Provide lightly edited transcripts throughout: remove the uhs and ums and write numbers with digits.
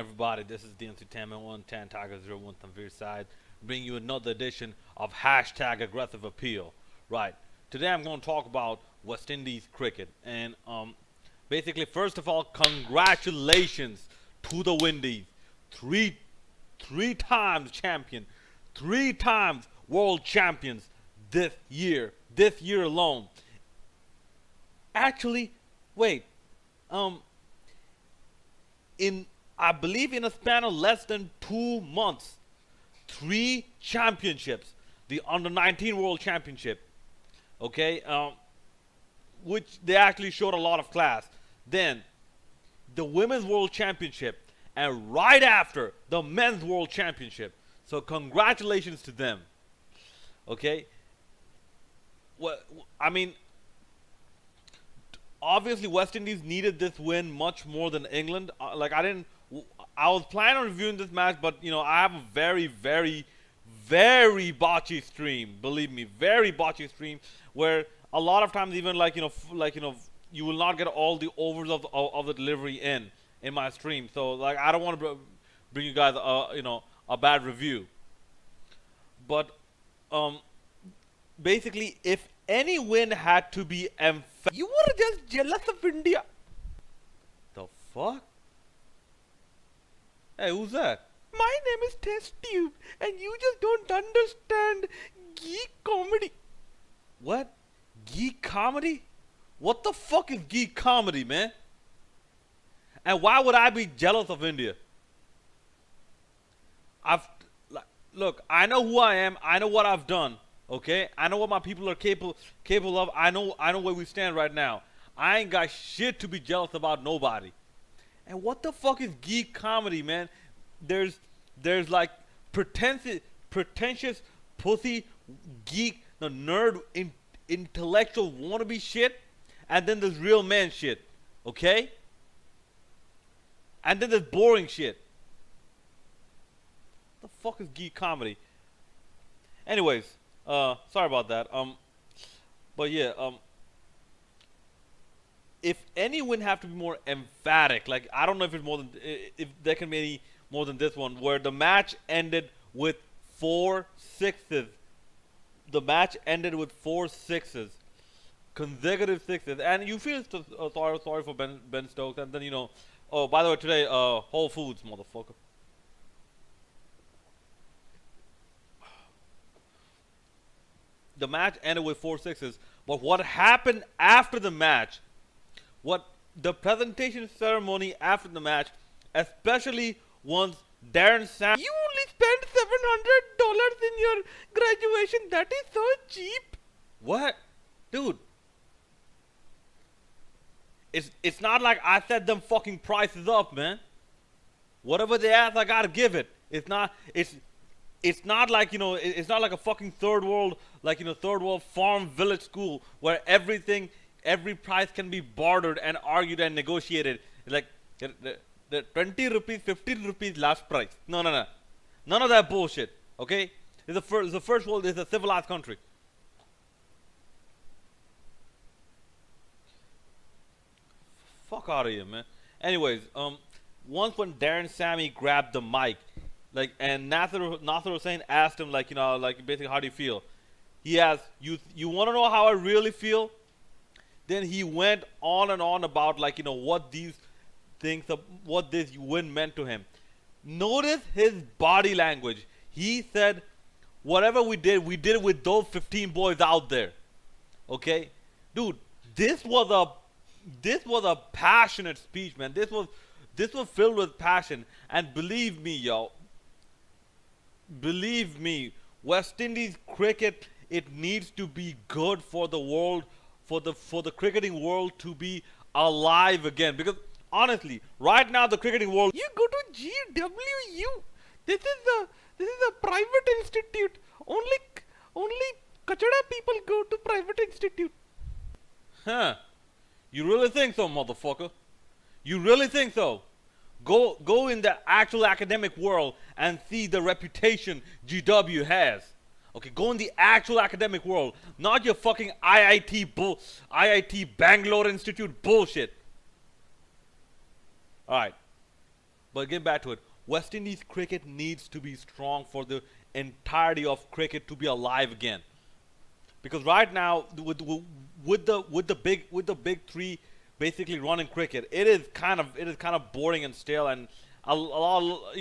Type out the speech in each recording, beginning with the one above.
everybody? This is the Entertainment 110 Tiger 01 Tanvir side, bringing you another edition of Hashtag Aggressive Appeal. Right. Today I'm going to talk about West Indies cricket. And basically, first of all, congratulations to the Windies. Three times champion, 3 times world champions this year alone. Actually, wait, in I believe in a span of less than 2 months, 3 championships. The under 19 world championship, okay, which they actually showed a lot of class. Then the women's world championship, and right after the men's world championship. So congratulations to them. Okay. Well, I mean, obviously West Indies needed this win much more than England. I was planning on reviewing this match, but I have a very, very, very botchy stream. Believe me, very botchy stream where a lot of times even you will not get all the overs of the delivery in my stream. So I don't want to bring you guys a bad review. But basically, if any win had to be emphatic, you were just jealous of India. The fuck? Hey, who's that? My name is Test Tube, and you just don't understand geek comedy. What? Geek comedy? What the fuck is geek comedy, man? And why would I be jealous of India? Look, I know who I am. I know what I've done. Okay, I know what my people are capable of. I know where we stand right now. I ain't got shit to be jealous about nobody. And what the fuck is geek comedy, man? There's like pretentious pussy geek, the nerd intellectual wannabe shit, and then there's real man shit. Okay? And then there's boring shit. The fuck is geek comedy? Anyways, sorry about that. But yeah, if any win have to be more emphatic, like I don't know if there can be any more than this one, where the match ended with 4 sixes. The match ended with 4 sixes, consecutive sixes, and you feel sorry for Ben Stokes, and then oh, by the way, today Whole Foods, motherfucker. The match ended with 4 sixes, but what happened after the match, what the presentation ceremony after the match, especially once Darren Sam. You only spent $700 in your graduation. That is so cheap. What? Dude. It's not like I set them fucking prices up, man. Whatever they ask, I gotta give it. It's not like it's not like a fucking third world farm village school where every price can be bartered and argued and negotiated. Like the 20 rupees, 15 rupees last price. No. None of that bullshit. Okay? The first world is a civilized country. Fuck out of here, man. Anyways, once when Darren Sammy grabbed the mic, and Nasser Hussain asked him, basically, how do you feel? He asked, you want to know how I really feel? Then he went on and on about, what these things, what this win meant to him. Notice his body language. He said, whatever we did it with those 15 boys out there. Okay? Dude, this was a passionate speech, man. This was filled with passion. And believe me, yo. Believe me, West Indies cricket, it needs to be good for the world, for the cricketing world to be alive again. Because honestly, right now the cricketing world. You go to GWU. This is a private institute. Only Kachada people go to private institute. Huh? You really think so, motherfucker? You really think so? Go in the actual academic world and see the reputation GW has. Okay, go in the actual academic world, not your fucking IIT Bangalore Institute bullshit. All right. But getting back to it, West Indies cricket needs to be strong for the entirety of cricket to be alive again. Because right now, with the big three basically running cricket, it is kind of boring and stale, and a lot,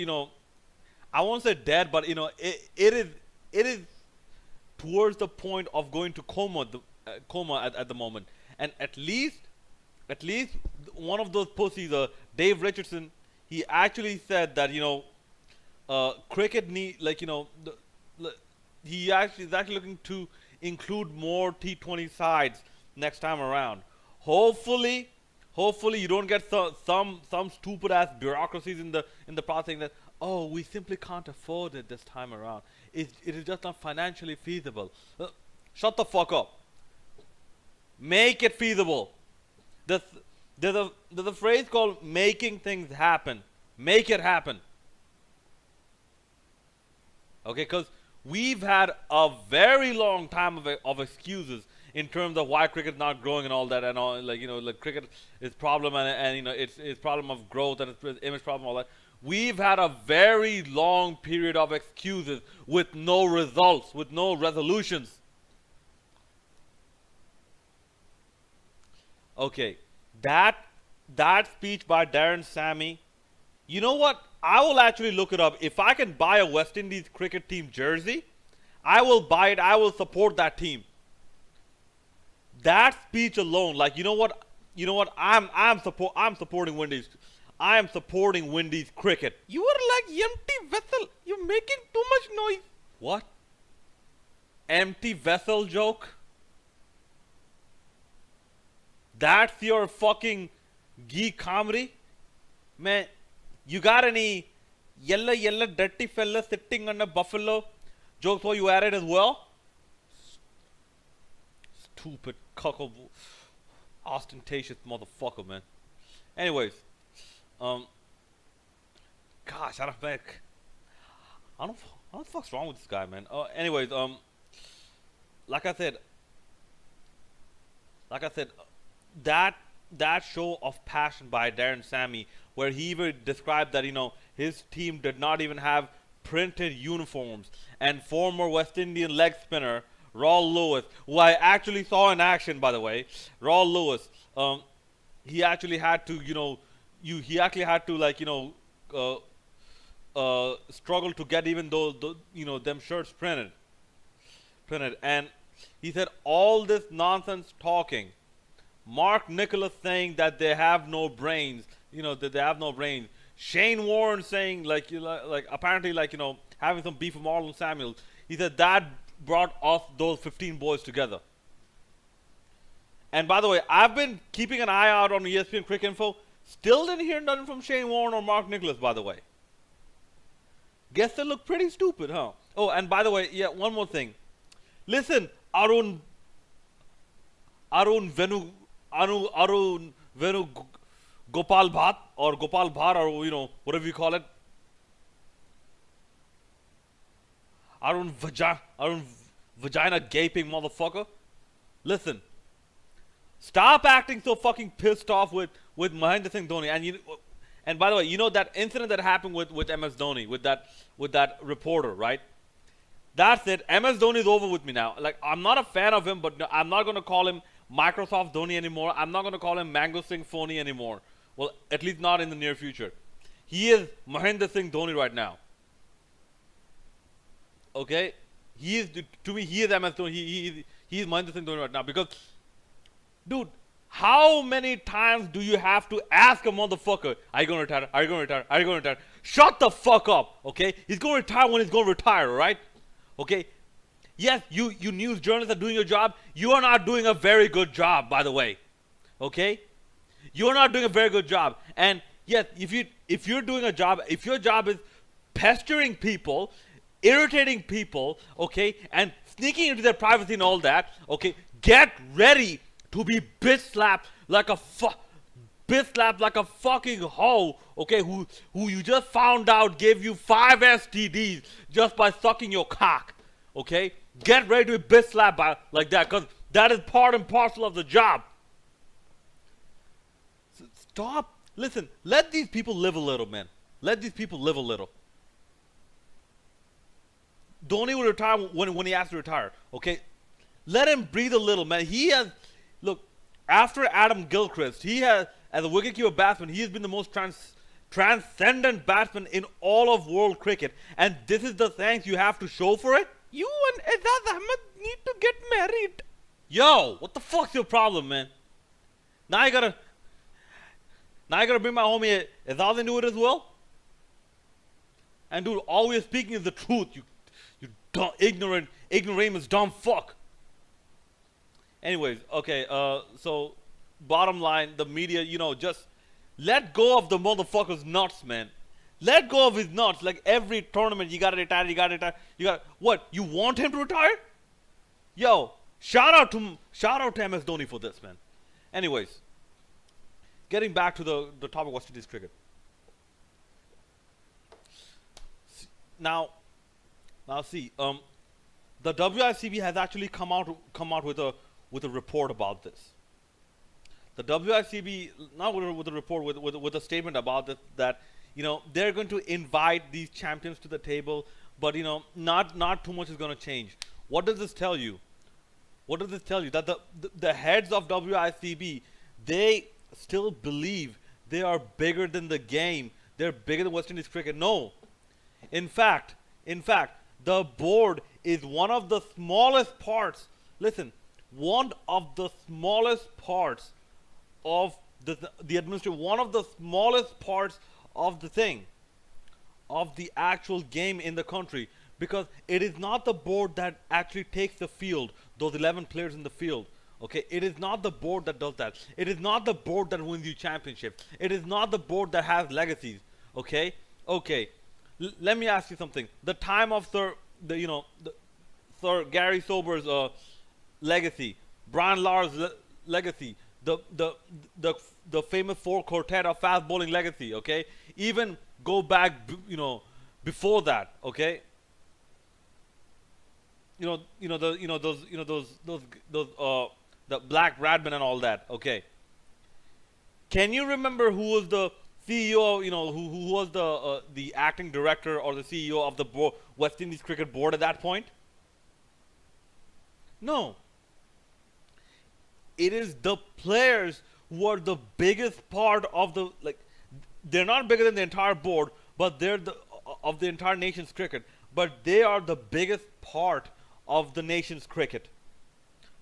I won't say dead, but it is towards the point of going to coma at the moment. And at least one of those pussies, Dave Richardson, he actually said that cricket need, he actually is actually looking to include more T20 sides next time around. Hopefully, hopefully you don't get some stupid ass bureaucracies in the process saying that, oh, we simply can't afford it this time around. It is just not financially feasible. Shut the fuck up. Make it feasible. There's, there's a phrase called making things happen. Make it happen. Okay, because we've had a very long time of excuses in terms of why cricket's not growing and all that, and all, cricket is problem, and it's problem of growth, and it's image problem, all that. We've had a very long period of excuses with no results, with no resolutions. Okay, that speech by Darren Sammy, you know what? I will actually look it up. If I can buy a West Indies cricket team jersey, I will buy it. I will support that team. That speech alone, like, you know what? I'm supporting Windies. I am supporting Windies cricket. You are like empty vessel. You're making too much noise. What? Empty vessel joke? That's your fucking geek comedy? Man, you got any yellow dirty fella sitting on a buffalo jokes for you added as well? Stupid cuckold ostentatious motherfucker, man. Anyways, gosh, I don't know what the fuck's wrong with this guy, man. Anyways, like I said, that show of passion by Darren Sammy, where he even described that his team did not even have printed uniforms, and former West Indian leg spinner Raul Lewis, who I actually saw in action, by the way, Raul Lewis, he actually had to struggle to get even those them shirts printed, and he said all this nonsense talking. Mark Nicholas saying that they have no brains, that they have no brains. Shane Warne saying apparently having some beef with Marlon Samuels. He said that brought us those 15 boys together. And by the way, I've been keeping an eye out on ESPN Cricket Info. Still didn't hear nothing from Shane Warne or Mark Nicholas, by the way. Guess they look pretty stupid, huh? Oh, and by the way, yeah, one more thing. Listen, Arun Venu Gopal Bhat or Gopal Bhat, or whatever you call it. Arun vagina gaping motherfucker. Listen, stop acting so fucking pissed off with Mahendra Singh Dhoni. And by the way, that incident that happened with MS Dhoni, with that reporter, right? That's it. MS Dhoni is over with me now. Like, I'm not a fan of him, but no, I'm not going to call him Microsoft Dhoni anymore. I'm not going to call him Mango Singh Phony anymore. Well, at least not in the near future. He is Mahendra Singh Dhoni right now. Okay? To me, he is MS Dhoni. He is Mahendra Singh Dhoni right now. Because, dude, how many times do you have to ask a motherfucker, are you going to retire? Are you going to retire? Are you going to retire? Shut the fuck up, okay? He's going to retire when he's going to retire, right? Okay? Yes, you news journalists are doing your job. You are not doing a very good job, by the way. Okay? You are not doing a very good job. And yes, if you're doing a job, if your job is pestering people, irritating people, okay, and sneaking into their privacy and all that, okay, get ready to be bitch slapped like a fucking hoe, okay, who you just found out gave you 5 STDs just by sucking your cock, okay? Get ready to be bitch slapped like that, because that is part and parcel of the job. Stop. Listen, let these people live a little, man. Let these people live a little. Dhoni will retire when he has to retire. Okay, let him breathe a little, man. He has look after Adam Gilchrist. He has as a wicketkeeper batsman. He has been the most transcendent batsman in all of world cricket, and this is the thanks you have to show for it. You and Azaz Ahmed need to get married. Yo, what the fuck's your problem, man? Now you gotta bring my homie Azaz into it as well. And dude, all we're speaking is the truth. You dumb, ignoramus, dumb fuck. Anyways, okay. So bottom line, the media, just let go of the motherfucker's nuts, man. Let go of his nuts. Like every tournament, you gotta retire. What? You want him to retire? Yo, shout out to MS Dhoni for this, man. Anyways, getting back to the topic of West Indies cricket. Now see, the WICB has actually come out with a report about this. The WICB, not with a report, with a statement about this, that they're going to invite these champions to the table, but not too much is going to change. What does this tell you? What does this tell you? That the heads of WICB, they still believe they are bigger than the game. They're bigger than West Indies cricket. No. In fact, the board is one of the smallest parts. Listen, one of the smallest parts of the administration. One of the smallest parts of the actual game in the country, because it is not the board that actually takes the field, those 11 players in the field. Okay, it is not the board that does that. It is not the board that wins you championships. It is not the board that has legacies. Okay. Let me ask you something. The time of Sir Gary Sober's legacy, Brian Lara's legacy, the famous four quartet of fast bowling legacy. Okay, even go back, before that. Okay. Those the Black Radman and all that. Okay. Can you remember who was the CEO? Who was the acting director or the CEO of the West Indies Cricket Board at that point? No. It is the players who are the biggest part of the, they're not bigger than the entire board, but they're of the entire nation's cricket. But they are the biggest part of the nation's cricket.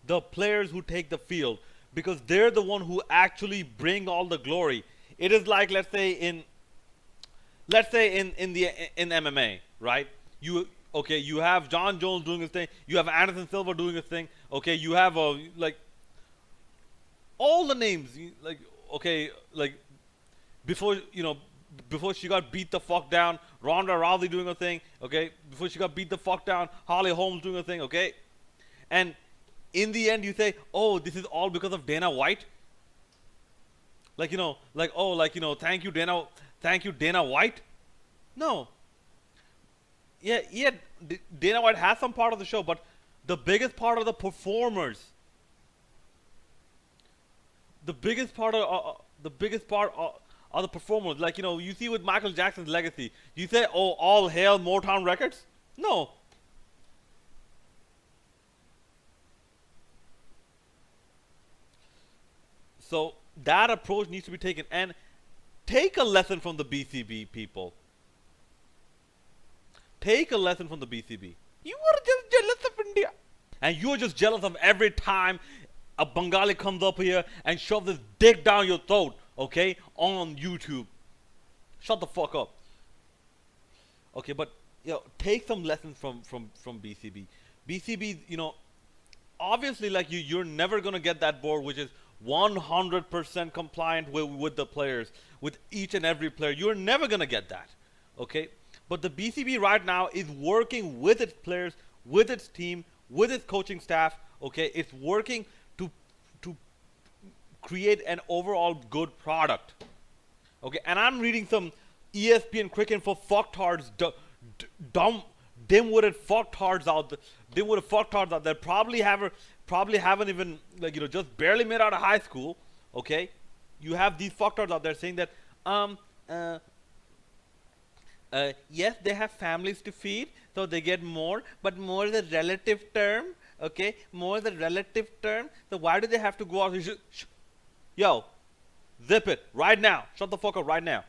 The players who take the field, because they're the one who actually bring all the glory. It is like, let's say in MMA, right? You have John Jones doing his thing. You have Anderson Silva doing his thing. Okay, you have all the names, before she got beat the fuck down, Ronda Rousey doing her thing. Okay, before she got beat the fuck down, Holly Holmes doing her thing. Okay, and in the end, you say, "Oh, this is all because of Dana White." Thank you, Dana White. No. Yeah, Dana White has some part of the show, but the biggest part of the performers, the biggest part of the performers, you see with Michael Jackson's legacy, you say, "Oh, all hail Motown Records." No. So that approach needs to be taken, and take a lesson from the BCB people. Take a lesson from the BCB. You are just jealous of India. And you're just jealous of every time a Bengali comes up here and shoves his dick down your throat, okay, on YouTube. Shut the fuck up. Okay, but take some lessons from BCB. BCB, obviously, you're never gonna get that board which is 100% compliant with the players, with each and every player. You're never gonna get that, okay? But the BCB right now is working with its players, with its team, with its coaching staff. Okay, it's working to create an overall good product. Okay, and I'm reading some ESPN cricket for fucktards, dumb, dim-witted fucktards out there. Probably haven't even just barely made out of high school. Okay, you have these fucktards out there saying that Yes, they have families to feed, so they get more, but more is a relative term. Okay, more is a relative term. So why do they have to go out? Yo, zip it right now. Shut the fuck up right now.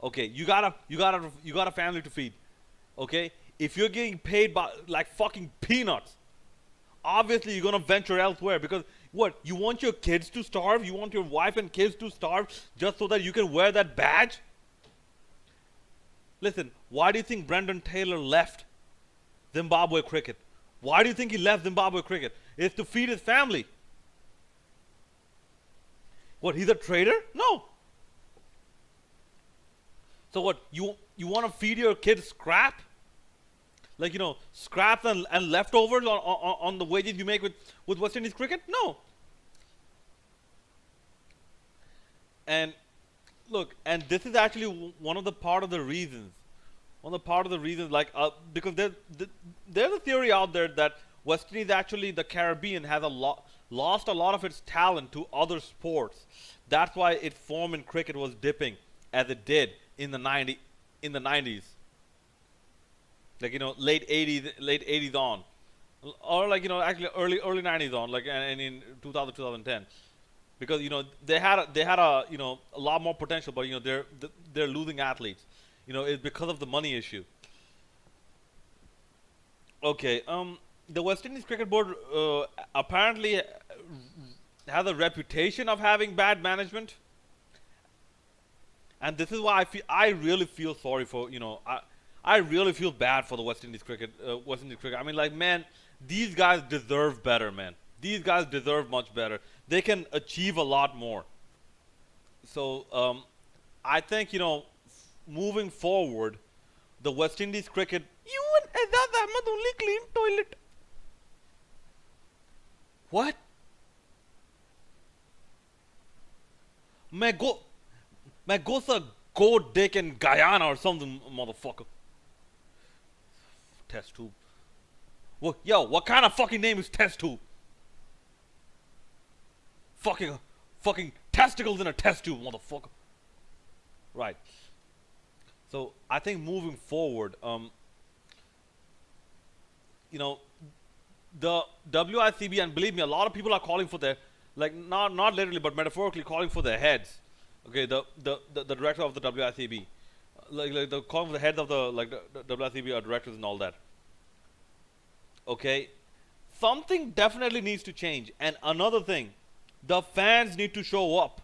Okay, you got a family to feed. Okay, if you're getting paid by like fucking peanuts, obviously you're gonna venture elsewhere because what? You want your kids to starve? You want your wife and kids to starve just so that you can wear that badge? Listen, why do you think Brendan Taylor left Zimbabwe cricket? Why do you think he left Zimbabwe cricket? It's to feed his family. What? He's a traitor? No. So what? You want to feed your kids scrap? Like, scraps and leftovers on the wages you make with West Indies cricket? No. And look, and this is actually one of the part of the reasons. Like, because there's a theory out there that West Indies, actually, the Caribbean, has lost a lot of its talent to other sports. That's why its form in cricket was dipping as it did in the 90s. Like, late 80s on, or like, actually early 90s on, like, and in 2010, because they had a lot more potential, but they're losing athletes. It's because of the money issue. Okay, the West Indies Cricket Board apparently has a reputation of having bad management, and this is why I really feel sorry for I really feel bad for the West Indies cricket. I mean, like, man, these guys deserve better, man. These guys deserve much better. They can achieve a lot more. So, I think, moving forward, the West Indies cricket. You and Azaz Ahmed only clean toilet. What? मैं go sa goat dick in Guyana or something, motherfucker. Test tube. Yo, what kind of fucking name is test tube? Fucking testicles in a test tube, motherfucker. Right. So I think moving forward, the WICB, and believe me, a lot of people are calling for their, like, not literally but metaphorically calling for their heads. Okay, the director of the WICB, like the calling for the heads of the WICB are directors and all that. Okay, something definitely needs to change. And another thing, the fans need to show up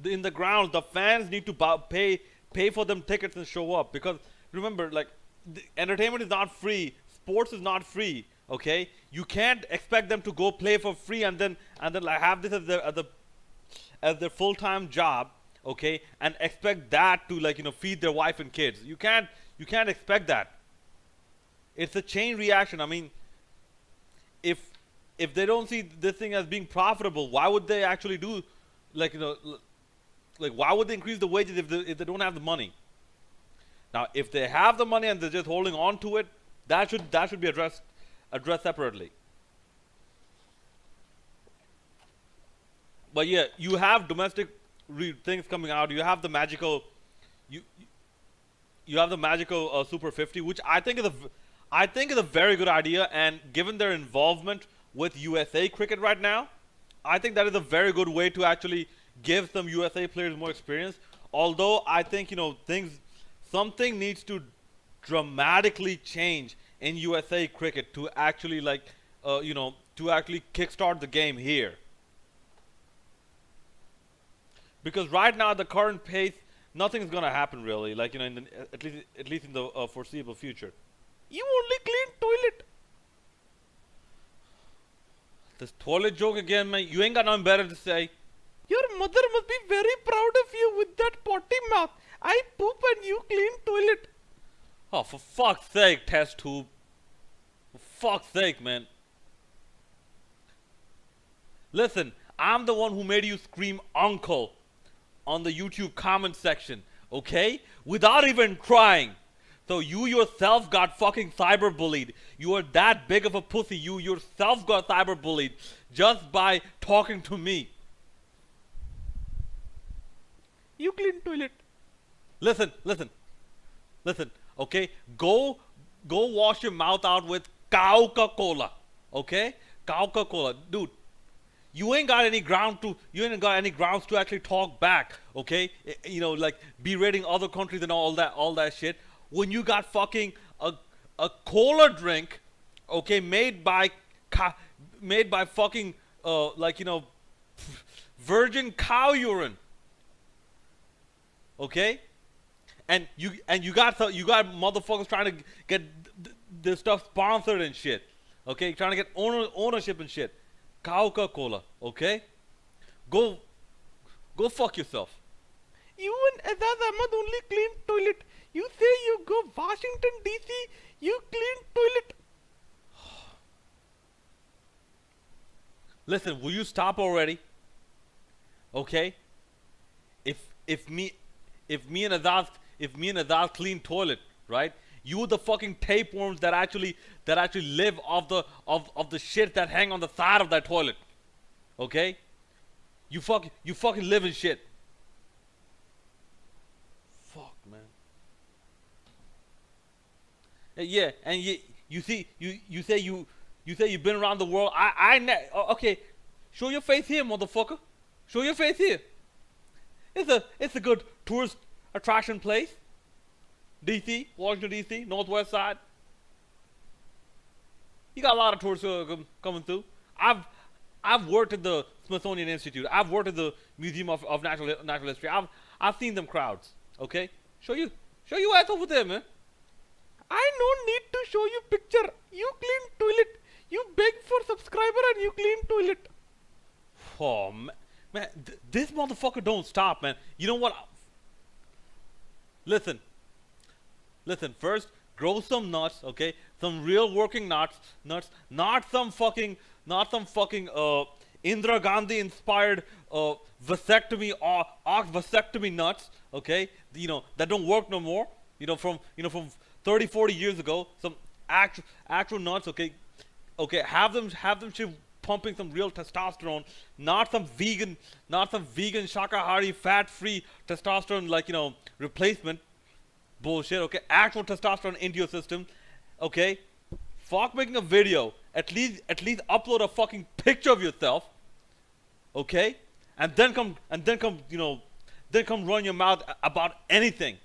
in the grounds. The fans need to pay for them tickets and show up, because remember, like, entertainment is not free, sports is not free. Okay, you can't expect them to go play for free and then like have this as their full-time job. Okay, and expect that to, like, feed their wife and kids. You can't expect that. It's a chain reaction. I mean, if they don't see this thing as being profitable, why would they actually do, like, like, why would they increase the wages if they don't have the money? Now, if they have the money and they're just holding on to it, that should be addressed separately. But yeah, you have domestic things coming out. You have the magical, you have the magical Super 50, which I think is a very good idea. And given their involvement with USA cricket right now, I think that is a very good way to actually give some USA players more experience. Although I think something needs to dramatically change in USA cricket to actually, like, to actually kickstart the game here. Because right now, the current pace, nothing's gonna happen really. Like, at least in the foreseeable future. You only clean toilet. This toilet joke again, man. You ain't got nothing better to say. Your mother must be very proud of you with that potty mouth. I poop and you clean toilet. Oh, for fuck's sake, test tube. For fuck's sake, man. Listen, I'm the one who made you scream uncle on the YouTube comment section, okay? Without even trying. So you yourself got fucking cyberbullied. You are that big of a pussy. You yourself got cyberbullied just by talking to me. You clean toilet. Listen, listen, listen. Okay, go wash your mouth out with Coca-Cola. Okay, Coca-Cola, dude. You ain't got any grounds to actually talk back. Okay, like berating other countries and all that shit. When you got fucking a cola drink, okay, made by fucking virgin cow urine. Okay, and you got motherfuckers trying to get this stuff sponsored and shit. Okay, trying to get ownership and shit. Coca-Cola. Okay, go fuck yourself. You and Azaz Ahmad only clean toilet. You say you go Washington DC, you clean toilet. Listen, will you stop already? Okay, if me and Azaz clean toilet, right? You the fucking tapeworms that actually live off the shit that hang on the side of that toilet. Okay? You fucking live in shit. Fuck, man. Yeah, and you say you've been around the world. Okay. Show your face here, motherfucker. Show your face here. It's a good tourist attraction place. DC, Washington DC, Northwest Side. You got a lot of tourists coming through. I've worked at the Smithsonian Institute. I've worked at the Museum of Natural History. I've seen them crowds. Okay, show you ass over there, man. I don't need to show you picture. You clean toilet. You beg for subscriber and you clean toilet. Oh man, this motherfucker don't stop, man. You know what? Listen. First, grow some nuts, okay? Some real working nuts, not some fucking Indira Gandhi inspired vasectomy or vasectomy nuts, okay? That don't work no more. From 30, 40 years ago, some actual nuts, okay? Okay, have them shit pumping some real testosterone, not some vegan shakahari fat-free testosterone replacement bullshit. Okay, actual testosterone into your system. Okay, fuck making a video. At least upload a fucking picture of yourself. Okay, and then come run your mouth about anything,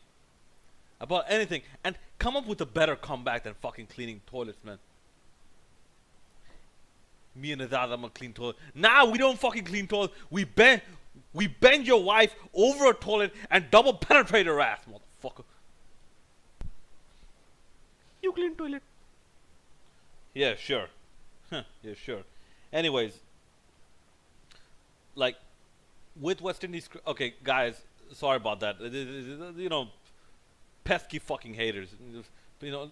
and come up with a better comeback than fucking cleaning toilets, man. Me and Azaz, I'm gonna clean toilet. Nah, we don't fucking clean toilet. We bend your wife over a toilet and double penetrate her ass, motherfucker. You clean toilet. Yeah, sure. Yeah, sure. Anyways, like with West Indies. Okay, guys, sorry about that. Pesky fucking haters.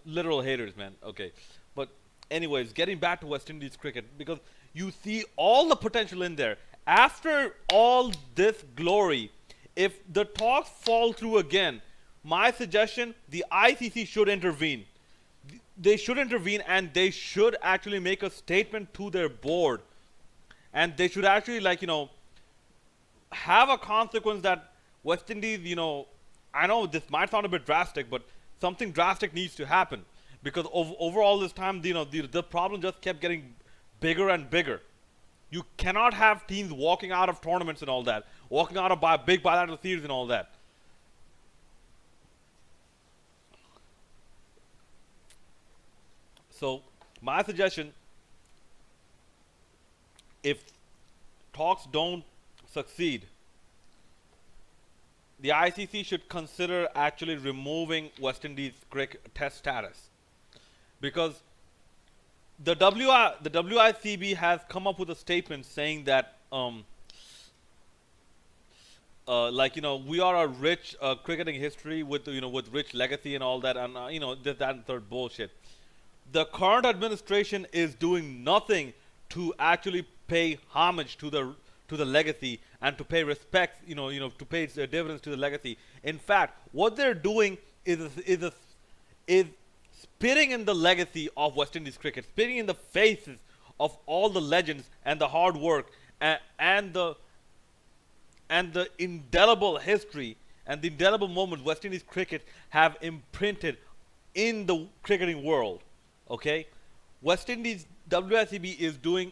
Literal haters, man. Okay, but anyways, getting back to West Indies cricket, because you see all the potential in there. After all this glory, if the talks fall through again, my suggestion: the ICC should intervene. They should intervene, and they should actually make a statement to their board, and they should actually have a consequence that West Indies, I know this might sound a bit drastic, but something drastic needs to happen, because over all this time, the problem just kept getting bigger and bigger. You cannot have teams walking out of tournaments and all that, walking out of big bilateral series and all that. So my suggestion, if talks don't succeed, the ICC should consider actually removing West Indies cricket test status, because the WICB has come up with a statement saying that we are a rich cricketing history with rich legacy and all that, and this, that, and third bullshit. The current administration is doing nothing to actually pay homage to the legacy and to pay respect, to pay dividends to the legacy. In fact, what they're doing is spitting in the legacy of West Indies cricket, spitting in the faces of all the legends and the hard work and the indelible history and the indelible moments West Indies cricket have imprinted in the cricketing world. Okay, West Indies WSCB is doing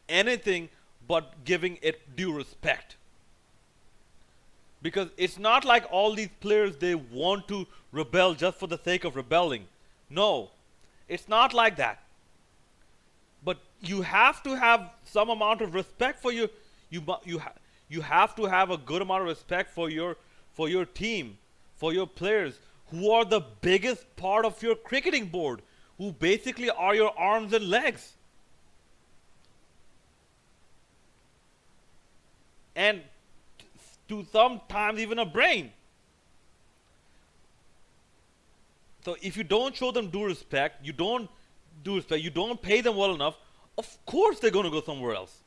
anything but giving it due respect. Because it's not like all these players they want to rebel just for the sake of rebelling. No, it's not like that. But you have to have some amount of respect for you have to have a good amount of respect for your team, for your players who are the biggest part of your cricketing board, who basically are your arms and legs. And to sometimes even a brain. So if you don't show them due respect, you don't pay them well enough, of course they're going to go somewhere else.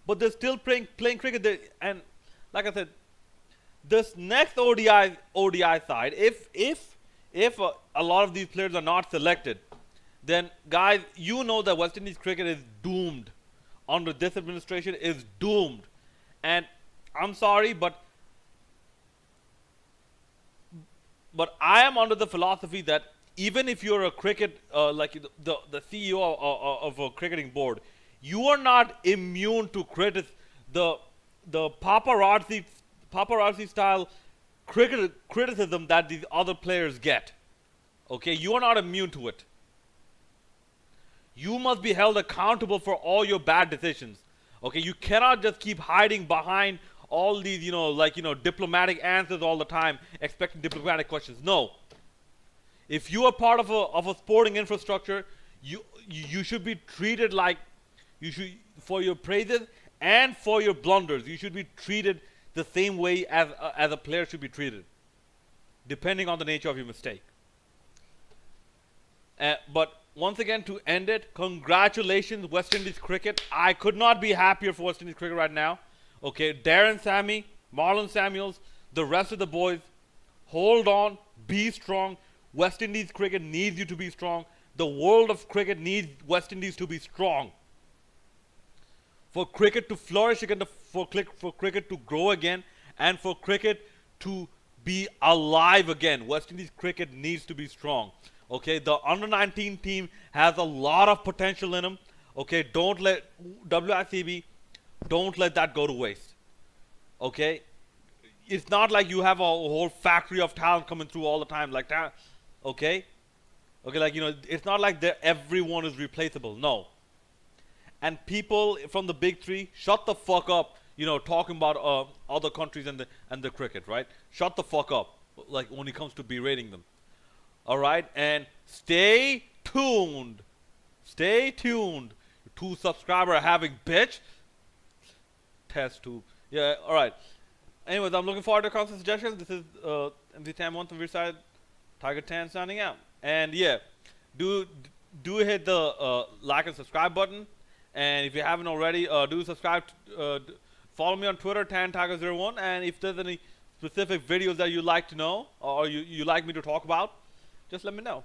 But they're still playing cricket. And like I said, this next ODI side, if a lot of these players are not selected, then guys, you know that West Indies cricket is doomed. Under this administration is doomed. And I'm sorry, but I am under the philosophy that even if you're a cricket, like the CEO of a cricketing board, you are not immune to the paparazzi style criticism that these other players get. Okay, you are not immune to it. You must be held accountable for all your bad decisions. Okay, you cannot just keep hiding behind all these, diplomatic answers all the time, expecting diplomatic questions. No. If you are part of a sporting infrastructure, you should be treated like for your praises and for your blunders. You should be treated the same way as a player should be treated, depending on the nature of your mistake. But once again, to end it, congratulations, West Indies cricket. I could not be happier for West Indies cricket right now. Okay, Darren Sammy, Marlon Samuels, the rest of the boys, hold on, be strong. West Indies cricket needs you to be strong. The world of cricket needs West Indies to be strong. For cricket to flourish again, for cricket to grow again, and for cricket to be alive again, West Indies cricket needs to be strong. Okay, the under-19 team has a lot of potential in them. Okay, don't let WICB, don't let that go to waste. Okay, it's not like you have a whole factory of talent coming through all the time like that. Okay, it's not like everyone is replaceable. No. And people from the big three, shut the fuck up. Talking about other countries and the cricket, right? Shut the fuck up. Like when it comes to berating them. All right, and stay tuned. Stay tuned. 2 subscriber having bitch. Test 2. Yeah, all right. Anyways, I'm looking forward to constant suggestions. This is MC Tam 1 from your side. Tiger Tan signing out. And yeah, do hit the like and subscribe button. And if you haven't already, do subscribe. Follow me on Twitter, TanTiger01. And if there's any specific videos that you like to know or you like me to talk about, just let me know.